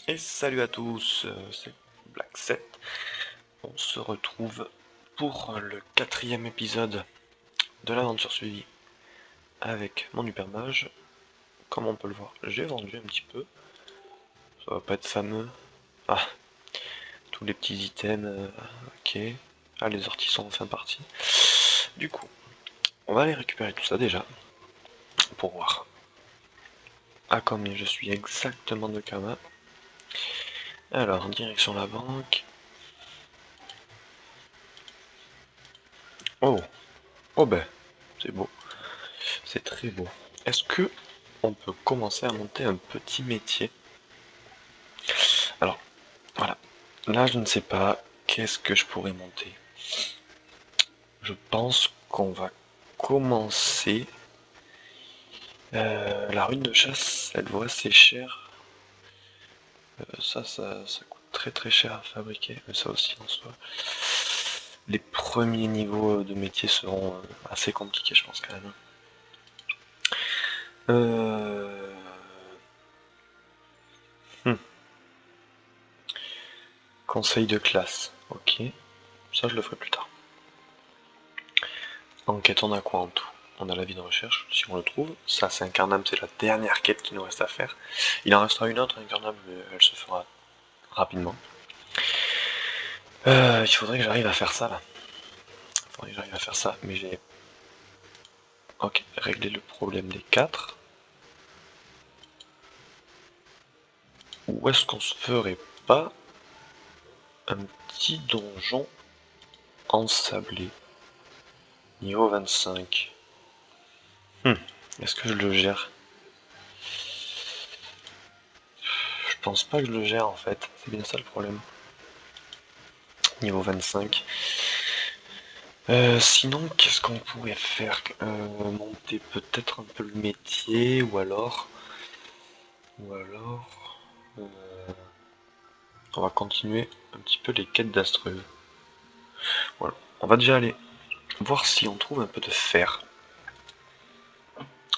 Et salut à tous, c'est Black 7. On se retrouve pour le quatrième épisode de l'aventure suivie avec mon hypermage. Comme on peut le voir, j'ai vendu un petit peu. Ça va pas être fameux. Ah, tous les petits items, ok. Ah, les orties sont enfin partis. Du coup, on va aller récupérer tout ça déjà, pour voir à combien je suis exactement de Kama. Alors, direction la banque. Oh, oh ben, c'est beau. C'est très beau. Est-ce que on peut commencer à monter un petit métier? Alors, voilà. Là, je ne sais pas qu'est-ce que je pourrais monter. Je pense qu'on va commencer. La rune de chasse, elle vaut assez cher. Ça coûte très très cher à fabriquer, mais ça aussi en soi. Les premiers niveaux de métier seront assez compliqués, je pense quand même. Euh... hmm. Conseil de classe, ok. Ça, je le ferai plus tard. Enquête, on a quoi en tout? On a l'avis de recherche, si on le trouve. Ça, c'est incarnable, c'est la dernière quête qui nous reste à faire. Il en restera une autre incarnable, mais elle se fera rapidement. Il faudrait que j'arrive à faire ça, là. Il faudrait que j'arrive à faire ça, mais j'ai... Ok, régler le problème des 4. Où est-ce qu'on se ferait pas un petit donjon ensablé? Niveau 25. Est-ce que je le gère? Je pense pas que je le gère, en fait. C'est bien ça le problème. Niveau 25. Sinon, qu'est-ce qu'on pourrait faire? Monter peut-être un peu le métier, ou alors, euh, on va continuer un petit peu les quêtes d'Astreux. Voilà. On va déjà aller voir si on trouve un peu de fer.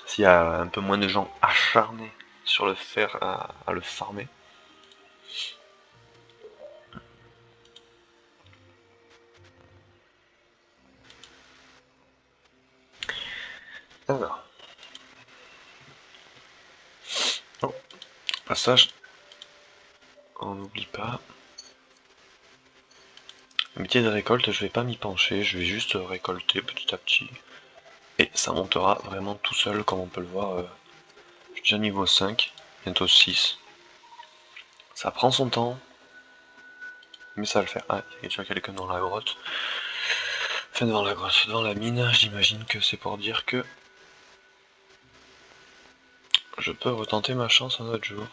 S'il y a un peu moins de gens acharnés sur le fer à le farmer. Alors. Oh, passage. On n'oublie pas. Le métier de récolte, je vais pas m'y pencher, je vais juste récolter petit à petit. Et ça montera vraiment tout seul, comme on peut le voir. Je suis déjà niveau 5, bientôt 6. Ça prend son temps, mais ça va le faire. Ah, il y a déjà quelqu'un dans la grotte. Enfin, devant la grotte, devant la mine, j'imagine que c'est pour dire que je peux retenter ma chance un autre jour.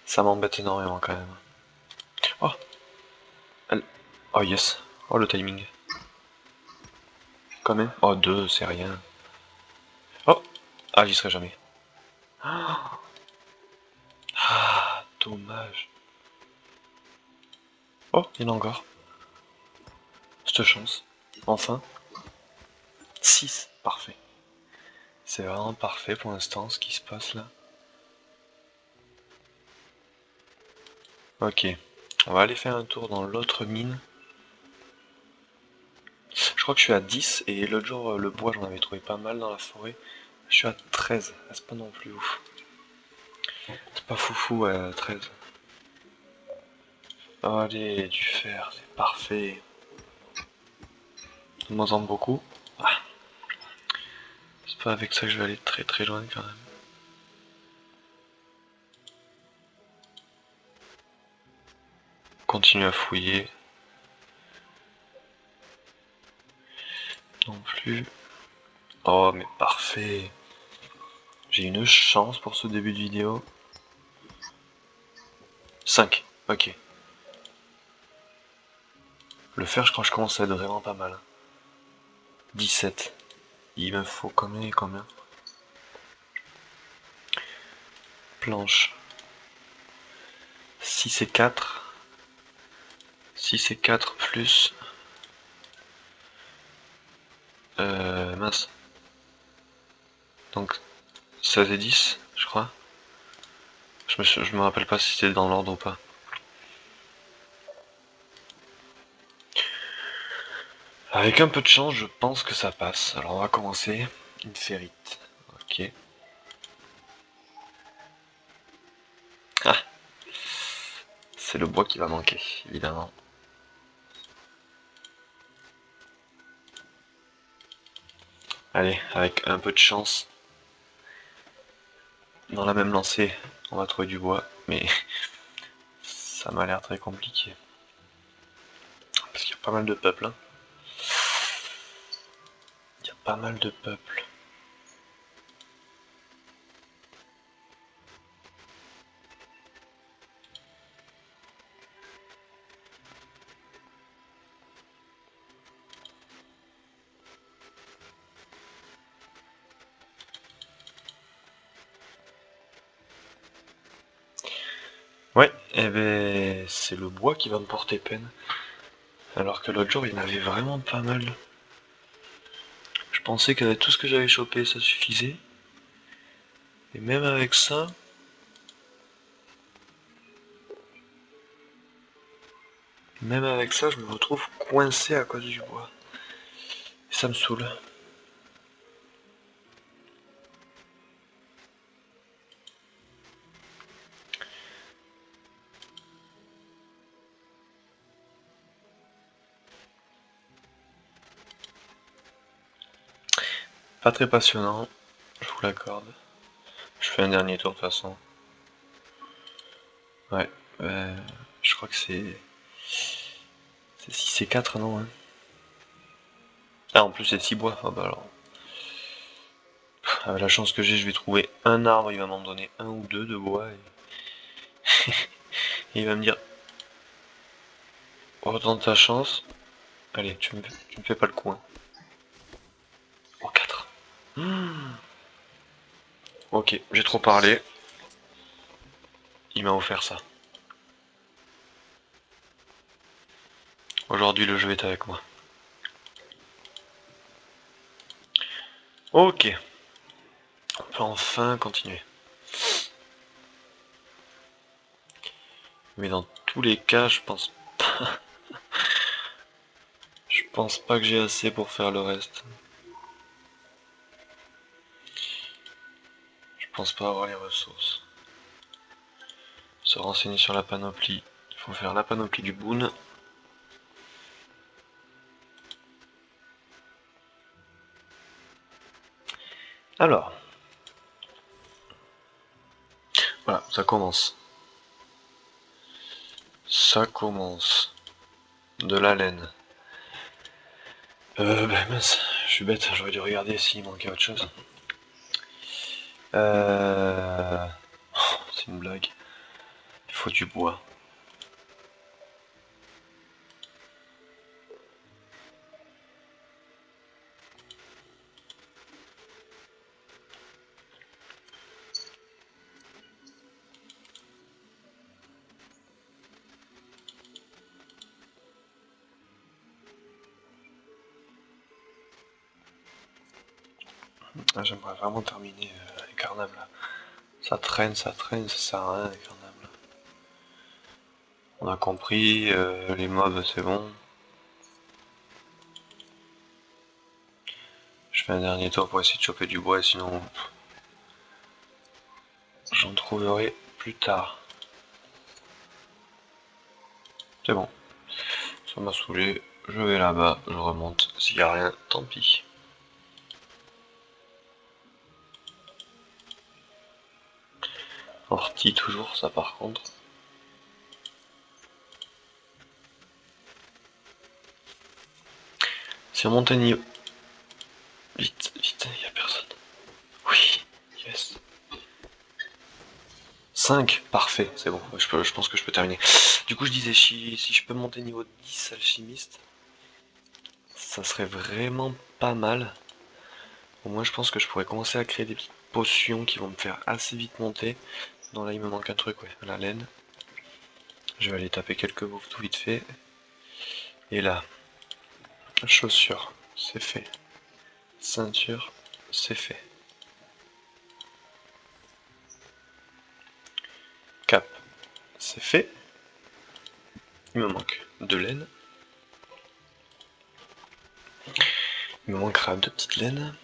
Ça m'embête énormément quand même. Oh, oh yes. Oh le timing. Quand même. Oh 2, c'est rien. Oh, ah j'y serai jamais. Ah, dommage. Oh, il y en a encore. Cette chance. Enfin. 6, parfait. C'est vraiment parfait pour l'instant ce qui se passe là. Ok, on va aller faire un tour dans l'autre mine. Je crois que je suis à 10 et l'autre jour le bois j'en avais trouvé pas mal dans la forêt. Je suis à 13, c'est pas non plus ouf. C'est pas foufou à 13. Allez, du fer, c'est parfait. De moins en beaucoup. Ah, c'est pas avec ça que je vais aller très très loin quand même. Continue à fouiller. Non plus. Oh mais parfait. J'ai une chance pour ce début de vidéo. 5, ok. Le fer, je crois que je commence à être vraiment pas mal. 17. Il me faut combien et combien? Planche. 6 et 4. 6 et 4 plus... mince. Donc 16 et 10, je crois. Je me rappelle pas si c'était dans l'ordre ou pas. Avec un peu de chance, je pense que ça passe. Alors on va commencer. Une ferrite. Ok. Ah, c'est le bois qui va manquer, évidemment. Allez, avec un peu de chance, dans la même lancée, on va trouver du bois, mais ça m'a l'air très compliqué. Parce qu'il y a pas mal de peuple, hein. Il y a pas mal de peuple. Ouais, et ben c'est le bois qui va me porter peine. Alors que l'autre jour, il y en avait vraiment pas mal. Je pensais qu'avec tout ce que j'avais chopé, ça suffisait. Et même avec ça, je me retrouve coincé à cause du bois. Et ça me saoule. Pas très passionnant, je vous l'accorde. Je fais un dernier tour de toute façon. Ouais, je crois que c'est 6 et 4, non, hein. Ah, en plus c'est 6 bois. Ah bah alors. Avec la chance que j'ai, je vais trouver un arbre, il va m'en donner un ou deux de bois. Et il va me dire, oh, dans ta chance. Allez, tu me fais pas le coup, hein. Oh, 4. Ok, j'ai trop parlé. Il m'a offert ça. Aujourd'hui, le jeu est avec moi. Ok, on peut enfin continuer. Mais dans tous les cas, je pense pas que j'ai assez pour faire le reste. Je pense pas avoir les ressources. Se renseigner sur la panoplie. Il faut faire la panoplie du boon. Alors, voilà, ça commence. Ça commence. De la laine. Bah mince, je suis bête, j'aurais dû regarder s'il manquait autre chose. C'est une blague. Il faut du bois. Ah, j'aimerais vraiment terminer les carnables là. Ça traîne, ça sert à rien les carnables. On a compris, les mobs c'est bon. Je fais un dernier tour pour essayer de choper du bois, sinon j'en trouverai plus tard. C'est bon, ça m'a saoulé. Je vais là-bas, je remonte. S'il y a rien, tant pis. Ortie toujours, ça par contre. Si on monte un niveau... Vite, vite, y a personne. Oui, yes. 5, parfait, c'est bon, je pense que je peux terminer. Du coup, je disais, si je peux monter niveau 10 alchimiste, ça serait vraiment pas mal. Au moins, je pense que je pourrais commencer à créer des petites potions qui vont me faire assez vite monter. Non, là, il me manque un truc, ouais, la laine. Je vais aller taper quelques bouffes tout vite fait. Et là, chaussures, c'est fait. Ceinture, c'est fait. c'est fait. Il me manque 2 laines. Il me manquera 2 petites laines.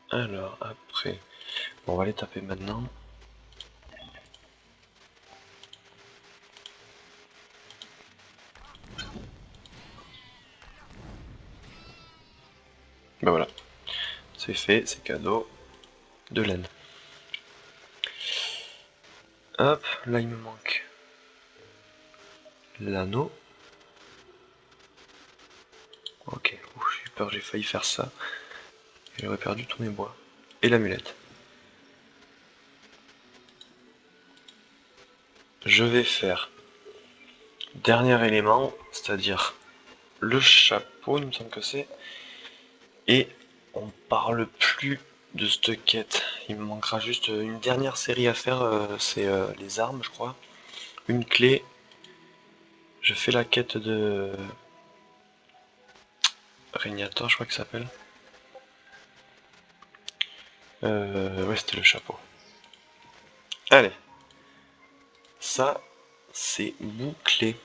Alors après, bon, on va les taper maintenant. Ben voilà, c'est fait, c'est cadeau. 2 laines. Hop, là il me manque l'anneau. Ok, j'ai eu peur, j'ai failli faire ça. J'aurais perdu tous mes bois. Et l'amulette. Je vais faire dernier élément, c'est-à-dire le chapeau, il me semble que c'est. Et on parle plus de cette quête. Il me manquera juste une dernière série à faire, c'est les armes, je crois. Une clé. Je fais la quête de Régnator, je crois qu'il s'appelle. Ouais, c'était le chapeau. Allez. Ça, c'est bouclé.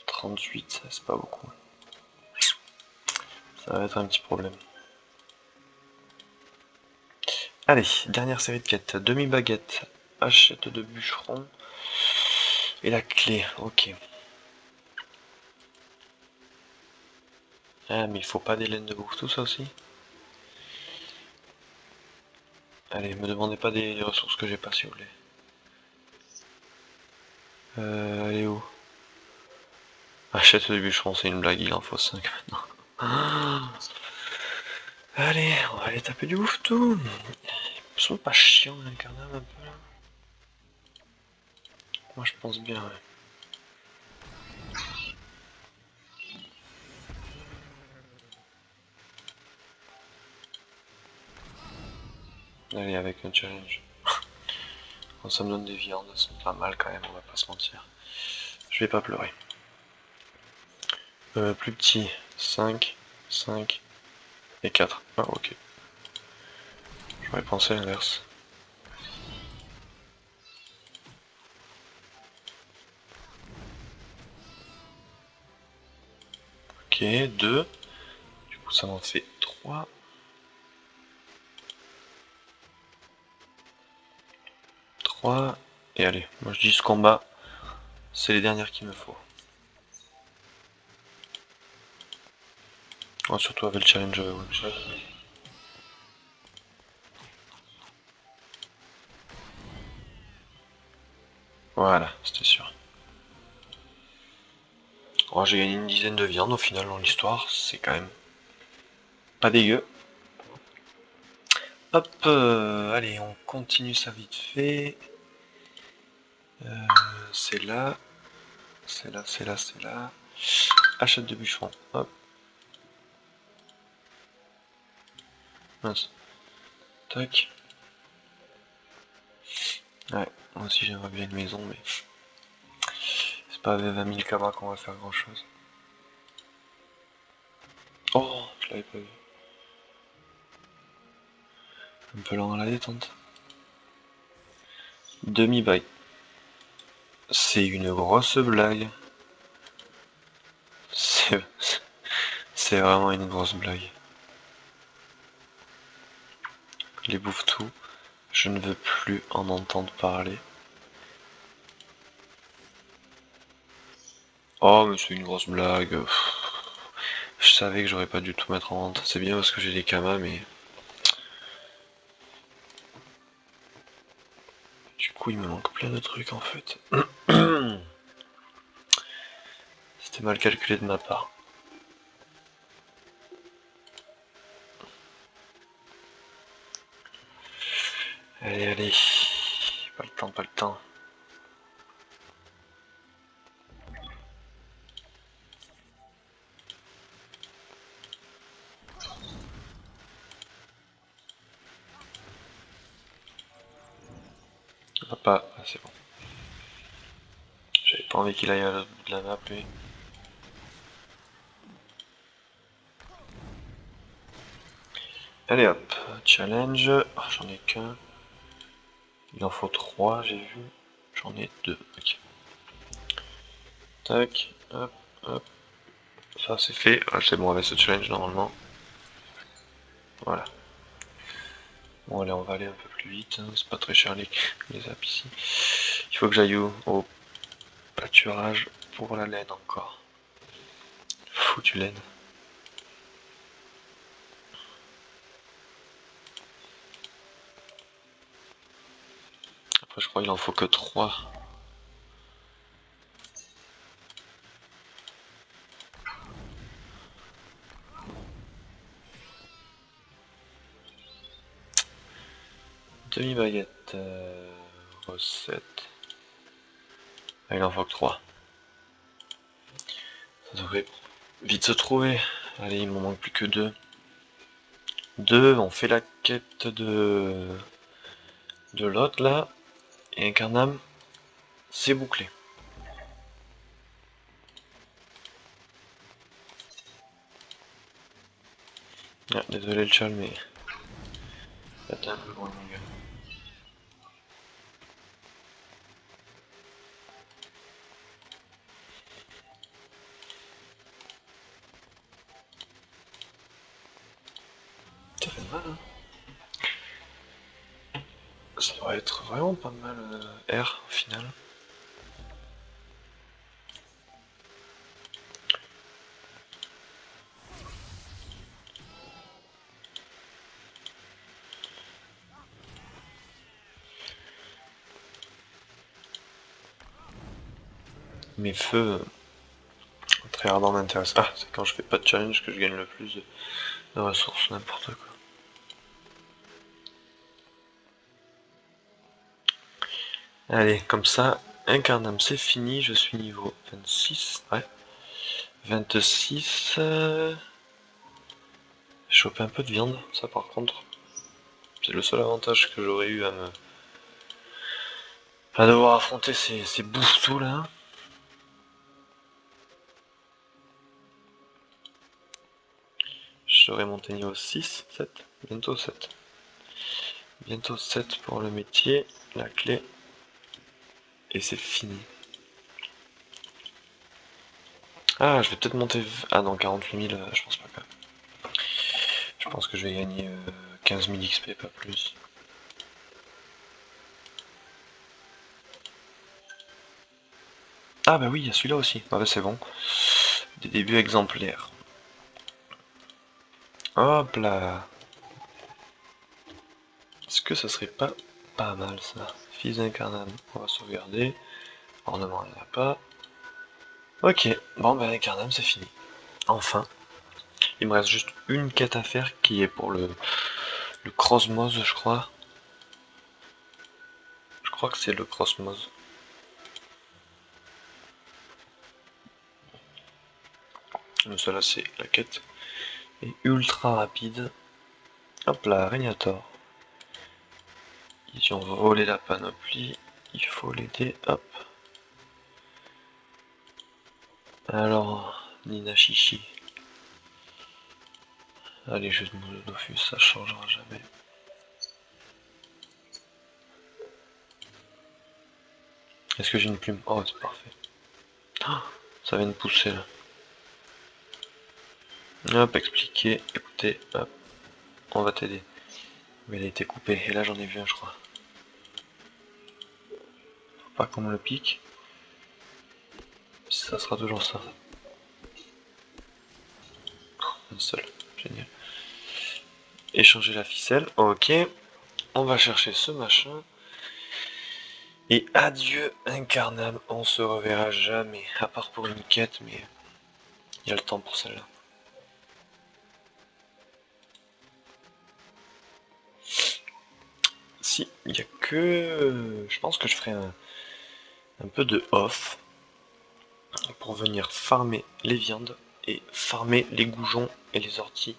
38, c'est pas beaucoup. Ça va être un petit problème. Allez, dernière série de quêtes. Demi-baguette, hachette de bûcheron et la clé. Ok. Ah, mais il faut pas des laines de bouffe, tout ça aussi. Allez, me demandez pas des ressources que j'ai pas, s'il vous plaît. Elle est où? Hachette de bûcheron, c'est une blague, il en faut 5 maintenant. Ah. Allez, on va aller taper du bouffe tout. Ils sont pas chiants, les carnaves, un peu là. Moi je pense bien, ouais. Allez, avec un challenge. Quand ça me donne des viandes, c'est pas mal quand même, on va pas se mentir. Je vais pas pleurer. Plus petit, 5, 5 et 4. Ah, ok. J'aurais pensé à l'inverse. Ok, 2. Du coup, ça m'en fait 3. 3. Et allez, moi je dis ce combat, c'est les dernières qu'il me faut. Oh, surtout avec le challenge one shot. Voilà, c'était sûr. Oh, j'ai gagné une dizaine de viandes au final dans l'histoire, c'est quand même pas dégueu. Hop, allez, on continue ça vite fait. C'est là, c'est là, c'est là, c'est là. Achète de bûcheron, hop. Mince. Tac. Ouais, moi aussi j'aimerais bien une maison, mais c'est pas avec 20 000 cabas qu'on va faire grand chose. Oh, je l'avais pas vu. Un peu lent dans la détente. Demi-bail. C'est une grosse blague. C'est vraiment une grosse blague. Les bouffe-tout, je ne veux plus en entendre parler. Oh, mais c'est une grosse blague. Je savais que j'aurais pas dû tout mettre en vente. C'est bien parce que j'ai des kamas, mais... Du coup, il me manque plein de trucs en fait. C'était mal calculé de ma part. Allez, allez. Pas le temps, pas le temps. Pas, ah, c'est bon. J'avais pas envie qu'il aille à l'autre bout de la map, lui. Allez hop, challenge. Oh, j'en ai qu'un. Il en faut 3, j'ai vu. J'en ai 2. Ok. Tac, hop, hop. Ça c'est fait. Ah, c'est bon avec ce challenge normalement. Voilà. Bon allez, on va aller un peu plus vite. Hein. C'est pas très cher les apps ici. Il faut que j'aille au pâturage pour la laine encore. Foutu laine. Après je crois qu'il en faut que 3. Demi-baguette. Recette. Ah, il en faut que 3. Ça devrait vite se trouver. Allez, il m'en manque plus que 2. 2, on fait la quête de l'autre là. Et Incarnam, c'est bouclé. Ah, désolé le chal, mais là t'es un peu loin mon gars. Ça fait mal hein. Ça devrait être vraiment pas mal R au final. Mes feux très ardents m'intéressent. Ah, c'est quand je fais pas de challenge que je gagne le plus de ressources, n'importe quoi. Allez, comme ça, Incarnam c'est fini, je suis niveau 26, ouais. 26. Choper un peu de viande, ça par contre. C'est le seul avantage que j'aurais eu à devoir affronter ces bouffetous là. Je serais monté niveau 6, 7, bientôt 7. Bientôt 7 pour le métier, la clé, et c'est fini. Ah, je vais peut-être monter... Ah non, 48 000, je pense pas quand même. Je pense que je vais gagner 15 000 XP, pas plus. Ah bah oui, il y a celui-là aussi. Ah bah c'est bon. Des débuts exemplaires. Hop là. Est-ce que ça serait pas mal ça? Fils incarnable, on va sauvegarder. Ornement, il n'y en a pas. Ok, bon bah incarnable c'est fini. Enfin. Il me reste juste une quête à faire qui est pour le Crossmose, je crois. Je crois que c'est le Crossmose. Mais celle-là c'est la quête. Et ultra rapide. Hop là, Régnator. Ici on va voler la panoplie. Il faut l'aider, hop. Alors, Nina Chichi. Allez, jeu de mots de Dofus, ça changera jamais. Est-ce que j'ai une plume? Oh, c'est parfait. Oh, ça vient de pousser là. Hop, expliquer, écoutez, hop, on va t'aider. Mais il a été coupé, et là j'en ai vu un, je crois. Faut pas qu'on me le pique. Ça sera toujours ça. Un seul, génial. Échanger la ficelle, ok. On va chercher ce machin. Et adieu incarnable, on se reverra jamais. À part pour une quête, mais il y a le temps pour celle-là. Si, il n'y a que... Je pense que je ferai un peu de off pour venir farmer les viandes et farmer les goujons et les orties.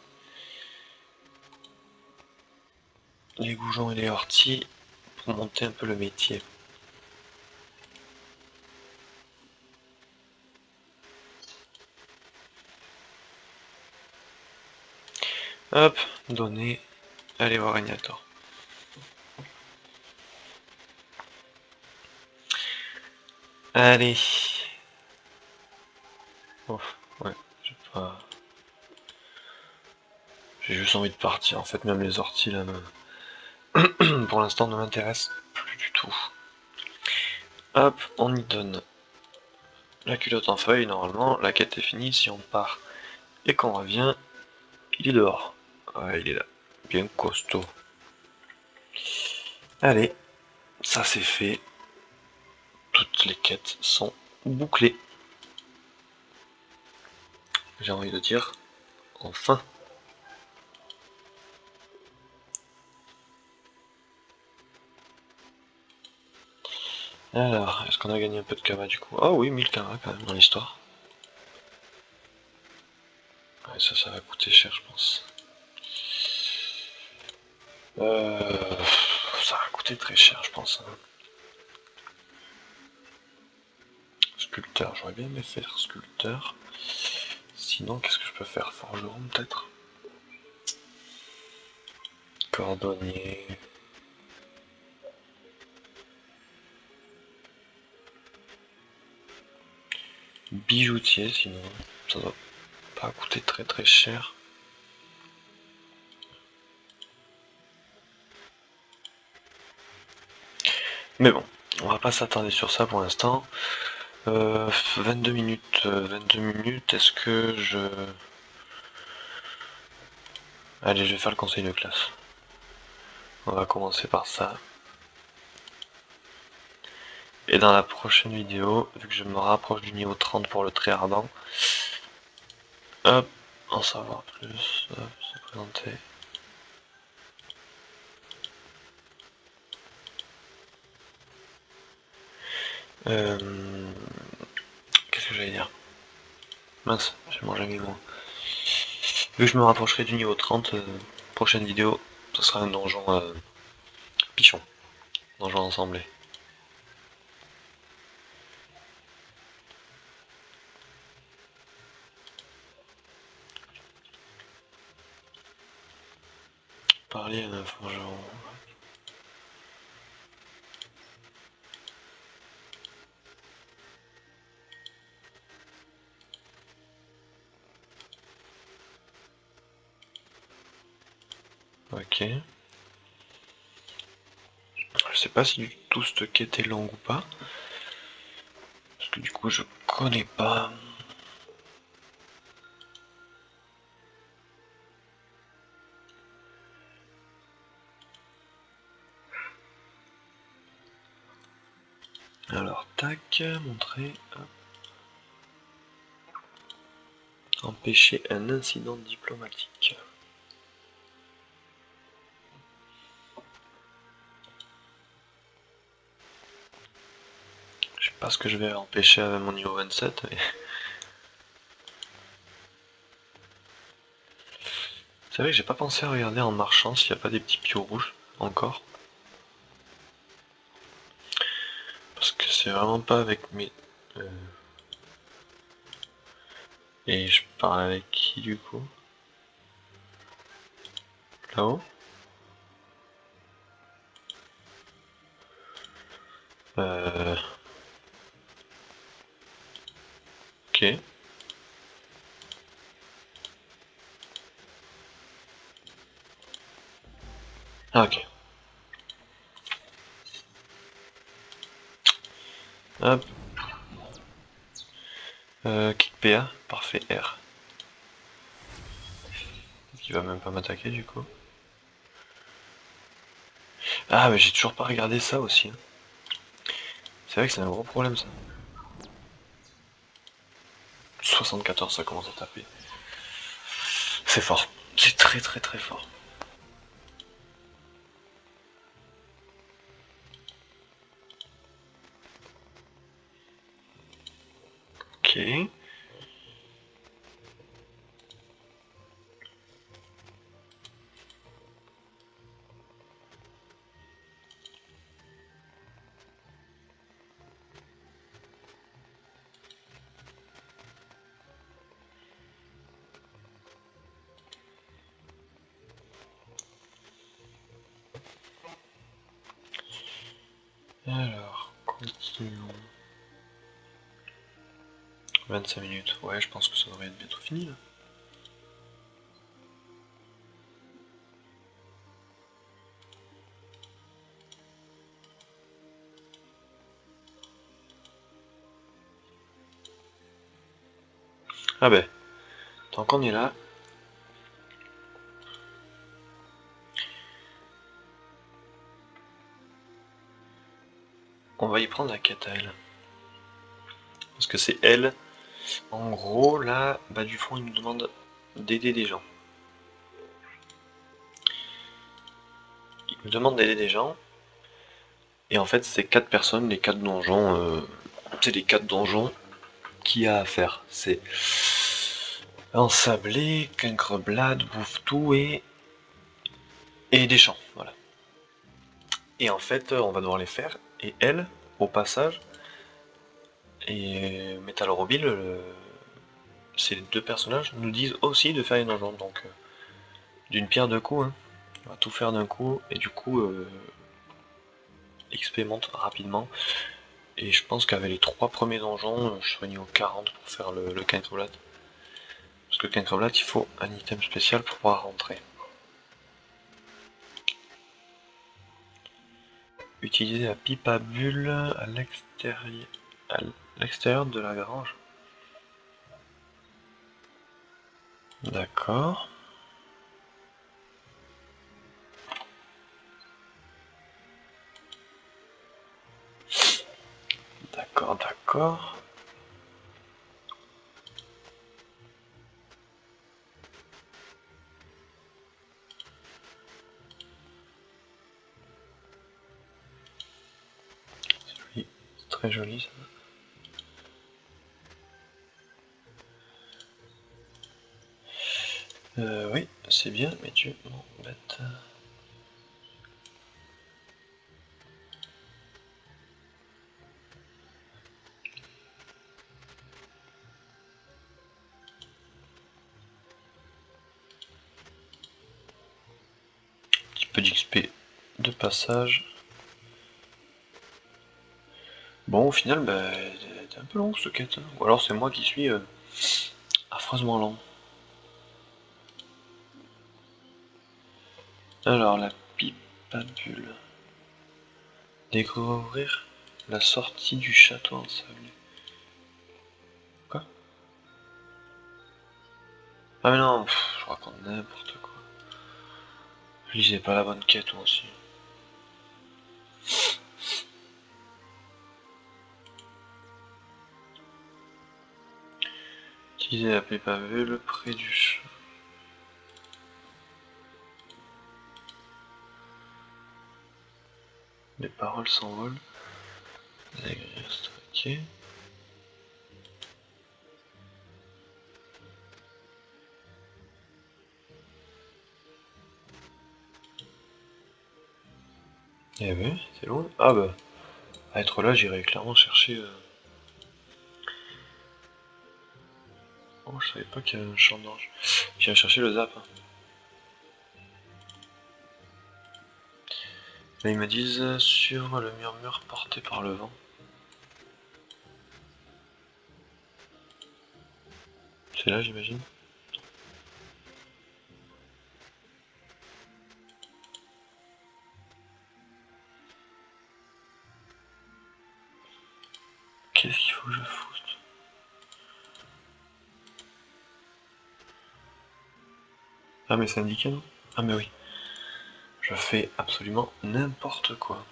Les goujons et les orties pour monter un peu le métier. Hop, donner. Allez voir Régnator. Allez. Oh, ouais, j'ai pas... J'ai juste envie de partir, en fait, même les orties là, pour l'instant ne m'intéressent plus du tout. Hop, on y donne la culotte en feuille, normalement, la quête est finie, si on part et qu'on revient, il est dehors. Ouais, il est là, bien costaud. Allez, ça c'est fait, toutes les quêtes sont bouclées. J'ai envie de dire, enfin. Alors, est-ce qu'on a gagné un peu de kama du coup? Ah oui, 1000 kama quand même dans l'histoire. Ouais, ça va coûter cher je pense. Ça va coûter très cher je pense. Hein. Sculpteur, j'aurais bien aimé faire sculpteur. Sinon, qu'est-ce que je peux faire? Forgeron peut-être? Cordonnier. Bijoutier sinon. Ça doit pas coûter très très cher. Mais bon, on va pas s'attarder sur ça pour l'instant. 22 minutes, 22 minutes, est-ce que je... Allez, je vais faire le conseil de classe. On va commencer par ça. Et dans la prochaine vidéo, vu que je me rapproche du niveau 30 pour le trait ardent, hop, en savoir plus, hop, se présenter. Qu'est-ce que j'allais dire? Mince, j'ai mangé mes mots. Vu que je me rapprocherai du niveau 30, prochaine vidéo, ce sera un donjon pichon, donjon ensemblé. Parler à un forgeron. Ok. Je sais pas si du tout cette quête est longue ou pas. Parce que du coup je connais pas. Alors tac, montrer. Empêcher un incident diplomatique. Je sais pas ce que je vais empêcher avec mon niveau 27, mais... C'est vrai que j'ai pas pensé à regarder en marchant s'il n'y a pas des petits piaux rouges, encore. Parce que c'est vraiment pas avec mes... Et je parle avec qui du coup? Là-haut? Ok. Ah ok. Hop. Kick PA, parfait R. Il va même pas m'attaquer du coup. Ah mais j'ai toujours pas regardé ça aussi. Hein. C'est vrai que c'est un gros problème ça. 74 ça commence à taper. C'est fort. C'est très très très fort. Ok. Alors, continuons. 25 minutes, ouais, je pense que ça devrait être bientôt fini là. Ah ben, tant qu'on est là. On va y prendre la quête à elle. Parce que c'est elle. En gros, là, bas du fond, il nous demande d'aider des gens. Il nous demande d'aider des gens. Et en fait, c'est 4 personnes, les 4 donjons. C'est les 4 donjons qu'il y a à faire. C'est ensablé, cancreblade, bouffe tout et des champs. Voilà. Et en fait, on va devoir les faire. Et elle, au passage, et Metal Robil, ces 2 personnages nous disent aussi de faire les donjons. Donc, d'une pierre deux coups. Hein. On va tout faire d'un coup. Et du coup, l'XP monte rapidement. Et je pense qu'avec les 3 premiers donjons, je serai niveau 40 pour faire le cancreblade. Parce que cancreblade, il faut un item spécial pour pouvoir rentrer. Utiliser la pipe à bulles à l'extérieur de la grange. D'accord. D'accord, d'accord. C'est très joli ça. Oui, c'est bien, mais tu m'embêtes. Un petit peu d'XP de passage. Bon, au final, bah, c'est un peu long ce quête. Hein. Ou alors c'est moi qui suis affreusement lent. Alors, la pipe à bulles. Découvrir la sortie du château ensablé. Quoi? Ah mais non, je raconte n'importe quoi. Je lisais pas la bonne quête moi aussi. Utiliser la pipe à bulles près du chat. Les paroles s'envolent. Ok. Eh oui, c'est loin. Ah bah, à être là, j'irais clairement chercher. Oh, je savais pas qu'il y avait un champ d'orge. J'irai chercher le zap. Hein. Là, ils me disent sur le murmure porté par le vent. C'est là, j'imagine. Qu'est-ce qu'il faut que je foute? Ah, mais c'est indiqué, non? Ah, mais oui. Je fais absolument n'importe quoi.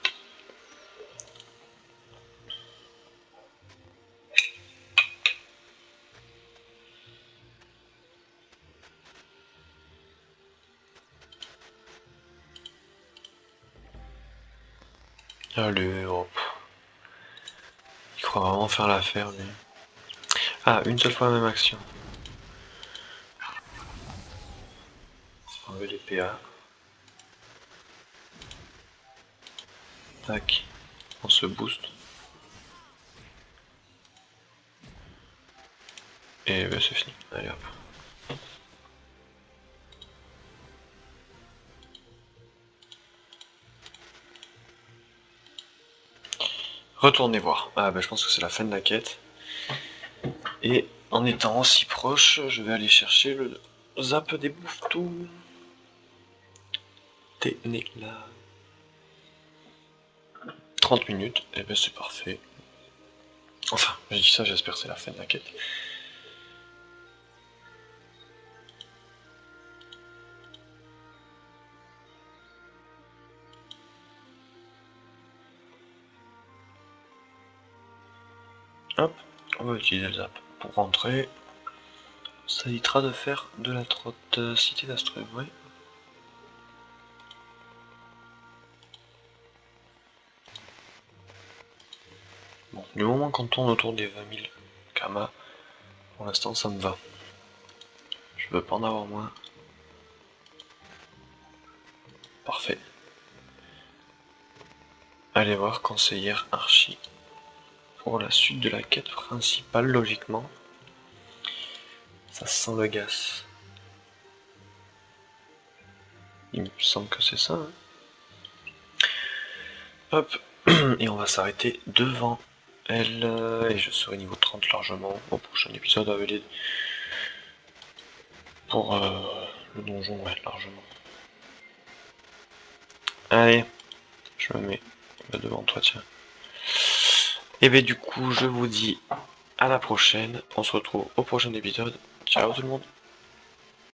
Allez, hop. Il croit vraiment faire l'affaire, lui. Ah, une seule fois la même action. Enlever les PA. Tac. On se booste. Et ben c'est fini. Allez hop. Retournez voir. Ah bah je pense que c'est la fin de la quête. Et en étant aussi proche, je vais aller chercher le zap des bouffetous. T'es né là. 30 minutes, et ben c'est parfait. Enfin, je dis ça, j'espère que c'est la fin de la quête. Hop, on va utiliser le zap pour rentrer. Ça évitera de faire de la trotte cité d'Astreux, oui. Bon, du moment qu'on tourne autour des 20 000 Kama, pour l'instant ça me va. Je veux pas en avoir moins. Parfait. Allez voir conseillère Archie pour la suite de la quête principale, logiquement. Ça sent le gaz. Il me semble que c'est ça. Hein. Hop, et on va s'arrêter devant elle, et je serai niveau 30 largement au prochain épisode avec les... pour le donjon, ouais, largement. Allez, je me mets devant toi, tiens. Et ben du coup, je vous dis à la prochaine. On se retrouve au prochain épisode. Ciao tout le monde.